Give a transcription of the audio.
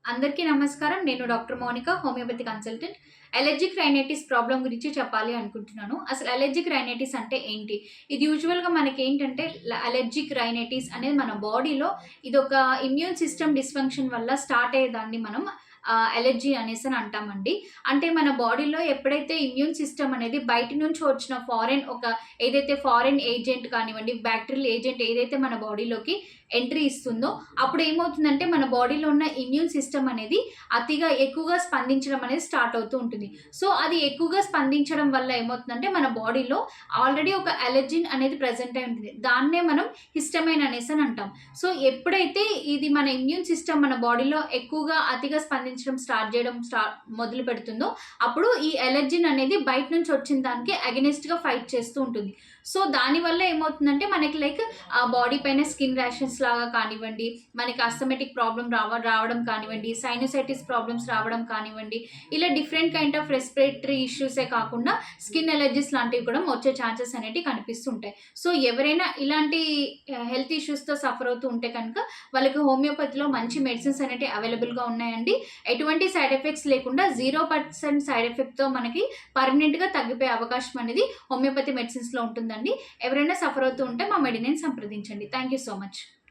అందరికీ నమస్కారం. నేను doctor Mounika, homeopathy consultant. Allergic rhinitis problem గురించి చెప్పాలి అనుకుంటున్నాను. అసలు అలెర్జిక్ రైనైటిస్ అంటే ఏంటి? ఇది యూజువల్‌గా మనకేంటంటే అలెర్జిక్ రైనైటిస్ అనేది మన బాడీలో ఇదొక ఇమ్యూన్ సిస్టమ్ డిస్‌ఫంక్షన్ వల్ల స్టార్ట్ అయ్యేదాన్ని మనం అలెర్జీ అనేసని అంటామండి. అంటే మన బాడీలో ఎప్పుడైతే ఇమ్యూన్ సిస్టమ్ అనేది బయట నుంచి వచ్చిన ఏదైతే ఫారెన్ ఏజెంట్ కానివ్వండి, బ్యాక్టీరియల్ ఏజెంట్ ఏదైతే మన బాడీలోకి ఎంట్రీ ఇస్తుందో, అప్పుడు ఏమవుతుందంటే మన బాడీలో ఉన్న ఇమ్యూన్ సిస్టమ్ అనేది ఎక్కువగా స్పందించడం అనేది స్టార్ట్ అవుతూ ఉంటుంది. సో, అది ఎక్కువగా స్పందించడం వల్ల ఏమవుతుందంటే మన బాడీలో ఆల్రెడీ ఒక అలెర్జిన్ అనేది ప్రెజెంట్ అయి ఉంటుంది. దాన్నే మనం హిస్టమైన్ అనేసని అంటాం. సో, ఎప్పుడైతే ఇది మన ఇమ్యూన్ సిస్టమ్ మన బాడీలో ఎక్కువగా అతిగా స్పందించడం మొదలు పెడుతుందో, అప్పుడు ఈ అలెర్జిన్ అనేది బయట నుంచి వచ్చిన దానికి అగెనిస్ట్‌గా ఫైట్ చేస్తూ ఉంటుంది. సో, దానివల్ల ఏమవుతుందంటే మనకి బాడీ పైన స్కిన్ ర్యాషెస్ లాగా కానివ్వండి, మనకి అస్థమాటిక్ ప్రాబ్లమ్ రావడం కానివ్వండి, సైనసైటిస్ ప్రాబ్లమ్స్ రావడం కానివ్వండి, ఇలా డిఫరెంట్ కైండ్ ఆఫ్ రెస్పిరేటరీ ఇష్యూసే కాకుండా స్కిన్ అలెర్జీస్ లాంటివి కూడా వచ్చే ఛాన్సెస్ అనేటివి కనిపిస్తుంటాయి. సో, ఎవరైనా ఇలాంటి హెల్త్ ఇష్యూస్‌తో సఫర్ అవుతూ ఉంటే కనుక వాళ్ళకి హోమియోపతిలో మంచి మెడిసిన్స్ అనేటివి అవైలబుల్‌గా ఉన్నాయండి. ఎటువంటి సైడ్ ఎఫెక్ట్స్ లేకుండా 0% సైడ్ ఎఫెక్ట్‌తో మనకి పర్మనెంట్‌గా తగ్గిపోయే అవకాశం అనేది హోమియోపతి మెడిసిన్స్‌లో ఉంటుందండి. ఎవరైనా సఫర్ అవుతూ ఉంటే మా మెడిసిన్ సంప్రదించండి. Thank you so much.